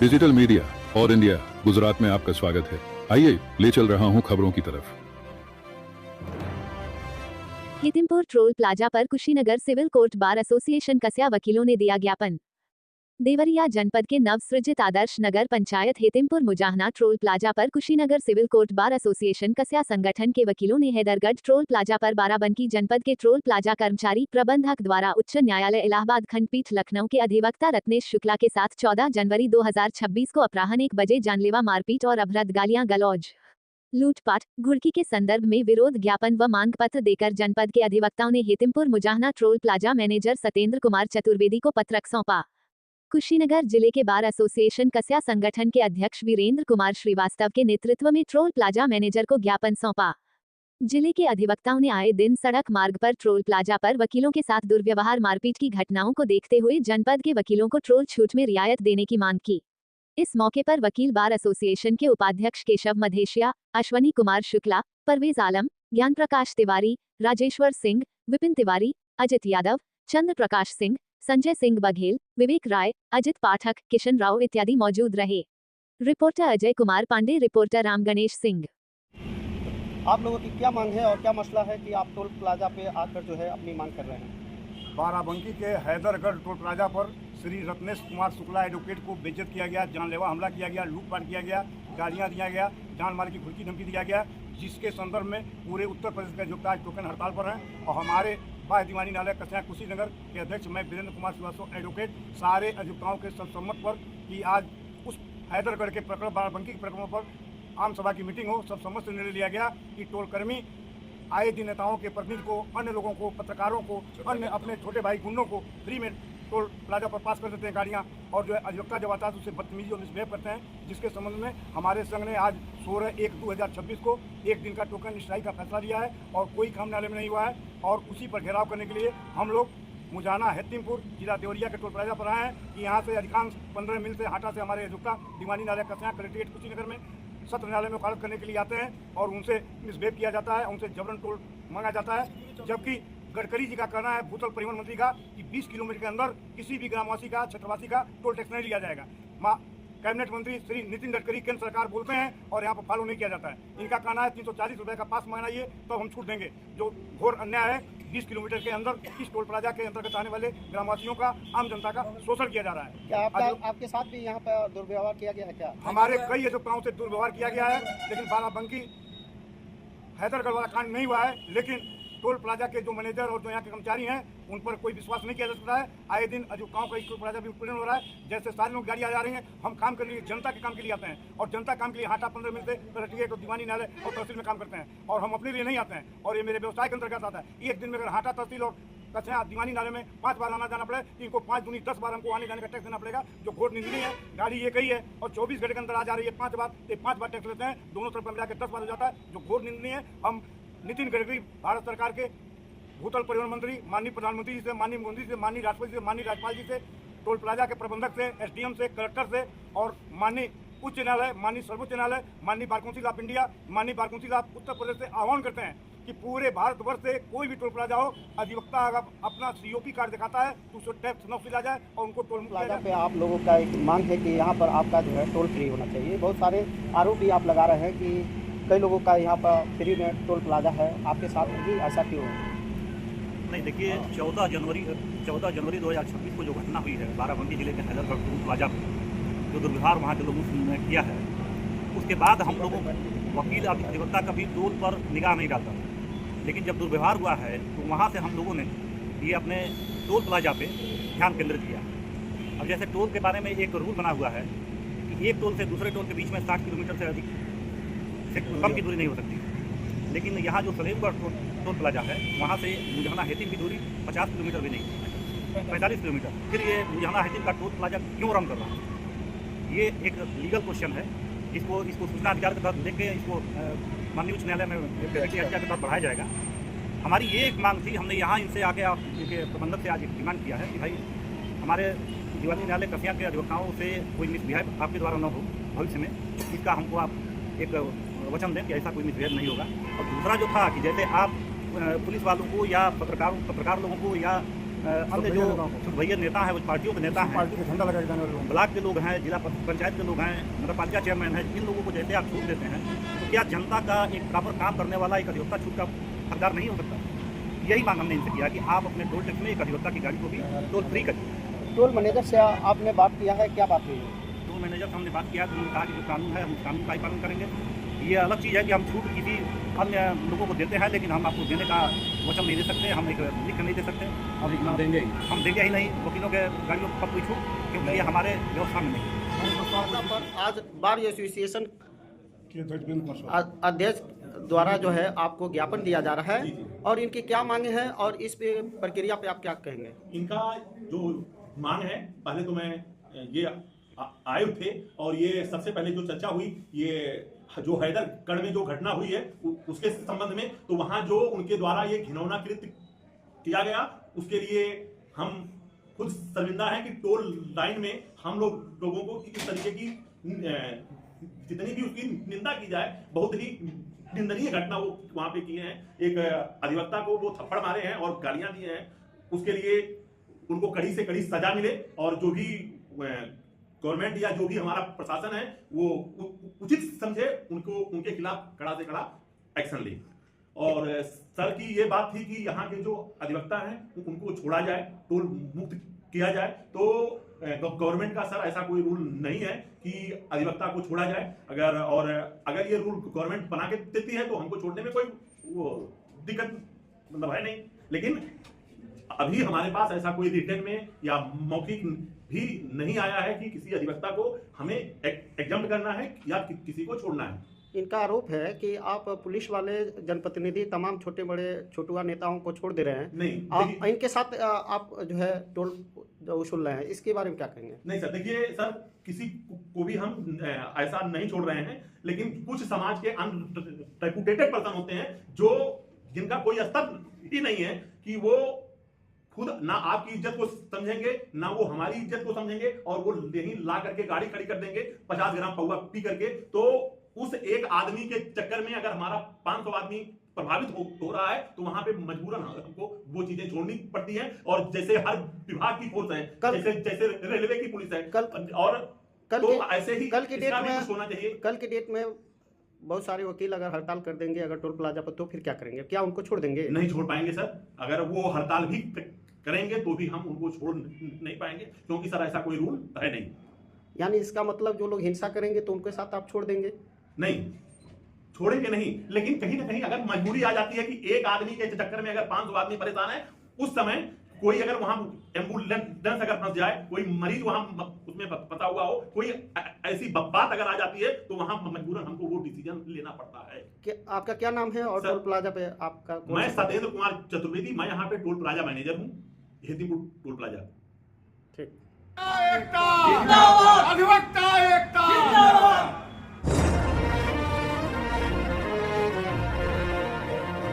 Digital media और India Gujarat में आपका स्वागत है। आइए ले चल रहा हूं खबरों की तरफ। हेतिमपुर टोल प्लाजा पर Kushinagar civil court bar association Kasya वकीलों ने दिया ज्ञापन। देवरिया जनपद के नवसृजित आदर्श नगर पंचायत हेतिमपुर मुजाहना टोल प्लाजा पर Kushinagar civil court bar association Kasya संगठन के वकीलों ने हैदरगढ़ टोल प्लाजा पर बाराबंकी जनपद के टोल प्लाजा कर्मचारी प्रबंधक द्वारा उच्च न्यायालय इलाहाबाद खंडपीठ लखनऊ के अधिवक्ता रत्नेश शुक्ला के साथ 14 जनवरी 2026 को अपराह्न 1 बजे जानलेवा मारपीट और अभद्र गालियां गलौज, लूटपाट, घुड़की के संदर्भ में विरोध ज्ञापन व मांग पत्र देकर जनपद के अधिवक्ताओं ने Hetimpur Mujahna toll plaza manager Satyendra Kumar Chaturvedi को पत्रक सौंपा। कुशीनगर जिले के बार एसोसिएशन कस्या संगठन के अध्यक्ष वीरेंद्र कुमार श्रीवास्तव के नेतृत्व में टोल प्लाजा मैनेजर को ज्ञापन सौंपा। जिले के अधिवक्ताओं ने आए दिन सड़क मार्ग पर टोल प्लाजा पर वकीलों के साथ दुर्व्यवहार मारपीट की घटनाओं को देखते हुए जनपद के वकीलों को टोल छूट में रियायत देने की मांग की। इस मौके पर वकील बार एसोसिएशन के उपाध्यक्ष केशव मधेशिया, अश्वनी कुमार शुक्ला, परवेज आलम, ज्ञान प्रकाश तिवारी, राजेश्वर सिंह, विपिन तिवारी, अजित यादव, चंद्र प्रकाश सिंह, संजय सिंह बघेल, विवेक राय, अजित पाठक, किशन राव इत्यादि मौजूद रहे। Reporter Ajay Kumar Pandey, reporter Ram Ganesh Singh. आप लोगों की क्या मांग है और क्या मसला है कि आप टोल प्लाजा पे आकर जो है अपनी मांग कर रहे हैं? बाराबंकी के हैदरगढ़ टोल प्लाजा पर श्री रत्नेश कुमार शुक्ला एडवोकेट को बेइज्जत किया गया, जानलेवा हमला किया गया, लूटपाट किया गया, गालियां दिया गया, जान मार की घुड़की धमकी दिया गया, जिसके संदर्भ में पूरे उत्तर प्रदेश के अधिवक्ता आज टोकन हड़ताल पर हैं। और हमारे बाह्य दीवानी न्यायालय कस्या कुशीनगर के अध्यक्ष मैं वीरेंद्र कुमार श्रीवास्तव एडवोकेट सारे अधिवक्ताओं के सर्वसम्मत पर कि आज उस हैदरगढ़ के प्रकरण बाराबंकी के प्रकरणों पर आम सभा की मीटिंग हो, सब सम्मत से निर्णय लिया गया कि टोल कर्मी आए दिन नेताओं के प्रतिनिधि को, अन्य लोगों को, पत्रकारों को, अन्य अपने छोटे भाई गुंडों को फ्री में टोल प्लाजा पर पास कर देते हैं गाड़ियाँ, और जो है अधिवक्ता जब आता है तो उससे बदतमीजी और मिसबिहेव करते हैं, जिसके संबंध में हमारे संघ ने आज 16/1/2026 को एक दिन का टोकन स्ट्राइक का फैसला लिया है और कोई काम न्यायालय में नहीं हुआ है। और उसी पर घेराव करने के लिए हम लोग मुजाहना हेतिमपुर जिला देवरिया के टोल प्लाजा पर आए हैं कि यहाँ से अधिकांश 15 मील से हाटा से हमारे अधिवक्ता दीवानी न्यायालय कस्या कलेक्ट्रेट कुशीनगर में सत्र न्यायालय में वकालत करने के लिए आते हैं और उनसे मिसबिहेव किया जाता है, उनसे जबरन टोल मांगा जाता है। जबकि गडकरी जी का कहना है, भूतल परिवहन मंत्री का, कि 20 किलोमीटर के अंदर किसी भी ग्रामवासी का, क्षेत्रवासी का टोल टैक्स नहीं लिया जाएगा। कैबिनेट मंत्री श्री नितिन गडकरी केंद्र सरकार बोलते हैं और यहाँ पर फॉलो नहीं किया जाता है। इनका कहना है 340 रुपये का पास मंगाइए तो हम छूट देंगे, जो घोर अन्याय है। 20 किलोमीटर के अंदर इस टोल प्लाजा के अंतर्गत आने वाले ग्रामवासियों का, आम जनता का शोषण किया जा रहा है। क्या आपके साथ भी यहाँ पर दुर्व्यवहार किया गया है? क्या हमारे कई अधिवक्ताओं से दुर्व्यवहार किया गया है, लेकिन बाराबंकी हैदरगढ़ वाला कांड नहीं हुआ है। लेकिन टोल प्लाजा के जो मैनेजर और जो यहाँ के कर्मचारी हैं उन पर कोई विश्वास नहीं किया जा सकता है। आए दिन अधिवक्ताओं का इस टोल प्लाजा भी उत्पीड़न हो रहा है। जैसे सारे लोग गाड़ी आ जा रही हैं, हम काम के लिए, जनता के काम के लिए आते हैं और जनता काम के लिए हाटा 15 मिनट से कलेक्ट्रेट और दीवानी न्यायालय और तहसील में काम करते हैं और हम अपने लिए नहीं आते हैं। और ये मेरे व्यवसाय के अंतर्गत आता है। एक दिन में अगर हाटा तहसील और कस्या दीवानी न्यायालय में 5 बार आना जाना पड़े तो इनको 5 दूनी 10 बार हमको आने जाने का टैक्स देना पड़ेगा, जो घोर निंदनीय है। गाड़ी एक ही है और 24 घंटे के अंदर आ जा रही है 5 बार, तो 5 बार टैक्स लेते हैं, दोनों तरफ मिला के 10 बार हो जाता है, जो घोर निंदनीय है। हम नितिन गडकरी, भारत सरकार के भूतल परिवहन मंत्री, माननीय प्रधानमंत्री जी से, माननीय मुख्यमंत्री से, माननीय राष्ट्रपति से, माननीय राज्यपाल जी से, टोल प्लाजा के प्रबंधक से, एसडीएम से, कलेक्टर से और माननीय उच्च न्यायालय, माननीय सर्वोच्च न्यायालय, माननीय बार काउंसिल ऑफ इंडिया, माननीय bar council of Uttar Pradesh से आह्वान करते हैं कि पूरे भारतवर्ष से कोई भी टोल प्लाजा हो, अधिवक्ता अगर अपना COP कार्ड दिखाता है तो उसको टैक्स न वसूला जाए और उनको टोल प्लाजा पे आप लोगों का एक मांग है कि यहाँ पर आपका जो है टोल फ्री होना चाहिए। बहुत सारे आरोप भी आप लगा रहे हैं कि कई लोगों का यहाँ पर फ्री में टोल प्लाजा है, आपके साथ भी ऐसा क्यों है? नहीं, देखिए 14 जनवरी 2026 को जो घटना हुई है बाराबंकी जिले के हैदरगढ़ टोल प्लाजा में, जो दुर्व्यवहार वहाँ के लोगों ने किया है, उसके बाद हम लोगों वकील अधिवक्ता कभी टोल पर निगाह नहीं डालता। लेकिन जब दुर्व्यवहार हुआ है तो वहाँ से हम लोगों ने ये अपने टोल प्लाजा पे ध्यान केंद्रित किया। अब जैसे टोल के बारे में एक रूल बना हुआ है कि एक टोल से दूसरे टोल के बीच में 60 किलोमीटर से अधिक से कम की दूरी नहीं हो सकती। लेकिन यहाँ जो सलेमगढ़ टोल प्लाजा है वहाँ से मुजाहना हेतिम की दूरी 50 किलोमीटर भी नहीं, 45 किलोमीटर। फिर ये मुजाहना हेतिम का टोल प्लाजा क्यों रन कर रहा है? ये एक लीगल क्वेश्चन है। इसको सूचना अधिकार के तहत लेके इसको माननीय उच्च न्यायालय में के तहत बढ़ाया जाएगा। हमारी ये एक मांग थी, हमने यहाँ इनसे आके इनके प्रबंधक से आज एक डिमांड किया है कि भाई हमारे दीवानी न्यायालय कस्या के अधिवक्ताओं से कोई मिसबिहेव आपके द्वारा न हो भविष्य में, इसका हमको आप एक वचन दें कि ऐसा कोई मिसबिहेव नहीं होगा। और दूसरा जो था कि जैसे आप पुलिस वालों को या पत्रकार लोगों को या अन्य जो भैया नेता है, वो पार्टियों के नेता हैं, पार्टी का झंडा लगा के जाने वाले लोग। ब्लॉक के लोग हैं, जिला पंचायत के लोग हैं, नगर पालिका चेयरमैन हैं, इन लोगों को जैसे आप छूट देते हैं तो क्या जनता का एक बराबर काम करने वाला एक अधिवक्ता छूट का हकदार नहीं हो सकता? यही मांग हमने इनसे किया कि आप अपने टोल टैक्स में एक अधिवक्ता की गाड़ी को भी टोल फ्री करिए। टोल मैनेजर से आपने बात किया है, क्या बात हुई है? टोल मैनेजर से हमने बात किया तो उन्होंने कहा कि जो कानून है हम उस कानून का ही पालन करेंगे। ये अलग चीज़ है कि हम छूट किसी अन्य लोगों को देते हैं, लेकिन हम आपको देने का वचन नहीं दे सकते, हम एक लिख नहीं दे सकते, हम देंगे ही नहीं वकीलों के गाड़ियों पर कोई छूट, क्योंकि ये हमारे व्यवस्था में नहीं। पर आज बार एसोसिएशन कि अध्यक्ष अध्यक्ष द्वारा जो है आपको ज्ञापन दिया जा रहा है, और इनकी क्या मांगे हैं और इस पे प्रक्रिया पे आप क्या कहेंगे? इनका जो मांग है, पहले तो मैं ये आयुक्त थे और ये सबसे पहले जो चर्चा हुई ये जो हैदरगढ़ में जो घटना हुई है उसके संबंध में, तो वहां जो उनके द्वारा ये घिनौना कृत्य किया गया उसके लिए हम खुद शर्मिंदा है कि टोल लाइन में हम लोगों को इस तरीके की जितनी भी उसकी निंदा की जाए, बहुत ही निंदनीय घटना वो वहां पे किए हैं। एक अधिवक्ता को वो थप्पड़ मारे हैं और गालियां दिए हैं, उसके लिए उनको कड़ी से कड़ी सजा मिले और जो भी गवर्नमेंट या जो भी हमारा प्रशासन है वो उचित समझे, उनको उनके खिलाफ कड़ा से कड़ा एक्शन ले। और सर की ये बात थी कि यहाँ के जो अधिवक्ता हैं उनको छोड़ा जाए, टोल मुक्त किया जाए। तो गवर्नमेंट का सर ऐसा कोई रूल नहीं है कि अधिवक्ता को छोड़ा जाए। अगर ये रूल गवर्नमेंट बना के देती है तो हमको छोड़ने में कोई वो दिक्कत मतलब है नहीं, लेकिन अभी हमारे पास ऐसा कोई रिटर्न में या मौखिक भी नहीं आया है कि किसी अधिवक्ता को हमें एग्जाम्प्ट करना है या किसी को छोड़ना है। इनका आरोप है कि आप पुलिस वाले, जनप्रतिनिधि, तमाम छोटे बड़े छोटुआ नेताओं को छोड़ दे रहे हैं। नहीं, इनके साथ आप जो है टोल जो वसूल रहे हैं, इसके बारे में क्या कहेंगे? नहीं सर, देखिए सर, किसी को भी हम ऐसा नहीं छोड़ रहे हैं, लेकिन कुछ समाज के अनरेपुटेटेड पर्सन होते हैं जो जिनका कोई स्तर ही नहीं है कि वो खुद ना आपकी इज्जत को समझेंगे ना वो हमारी इज्जत को समझेंगे, और वो यहीं ला करके गाड़ी खड़ी कर देंगे 50 ग्राम पौवा पी करके। तो उस एक आदमी के चक्कर में अगर हमारा 500 आदमी प्रभावित हो रहा है तो वहां पे मजबूरन हमको वो चीजें छोड़नी पड़ती हैं। और जैसे हर विभाग की फोर्स है, जैसे रेलवे की पुलिस है, ऐसे ही कल की डेट में होना चाहिए। कल की डेट में बहुत सारे वकील अगर हड़ताल कर देंगे अगर टोल प्लाजा पर, तो फिर क्या करेंगे? क्या उनको छोड़ देंगे? नहीं छोड़ पाएंगे सर। अगर वो हड़ताल भी करेंगे तो भी हम उनको छोड़ नहीं पाएंगे, क्योंकि सर ऐसा कोई रूल है नहीं। यानी इसका मतलब जो लोग हिंसा करेंगे तो उनके साथ आप छोड़ देंगे? नहीं छोड़ेंगे नहीं, लेकिन कहीं ना कहीं अगर मजबूरी आ जाती है कि एक आदमी के चक्कर में अगर 500 आदमी परेशान है, उस समय कोई अगर वहां एम्बुलेंस अगर फंस जाए, कोई मरीज वहां उसमें फंसा हुआ हो, कोई ऐसी बात अगर आ जाती है तो वहां मजबूरन हमको वो डिसीजन लेना पड़ता है। आपका क्या नाम है और टोल प्लाजा पे आपका? मैं सतेंद्र कुमार चतुर्वेदी, मैं यहाँ पे टोल प्लाजा मैनेजर हूँ, हेतिमपुर टोल प्लाजा। ठीक। अधिवक्ता एकता।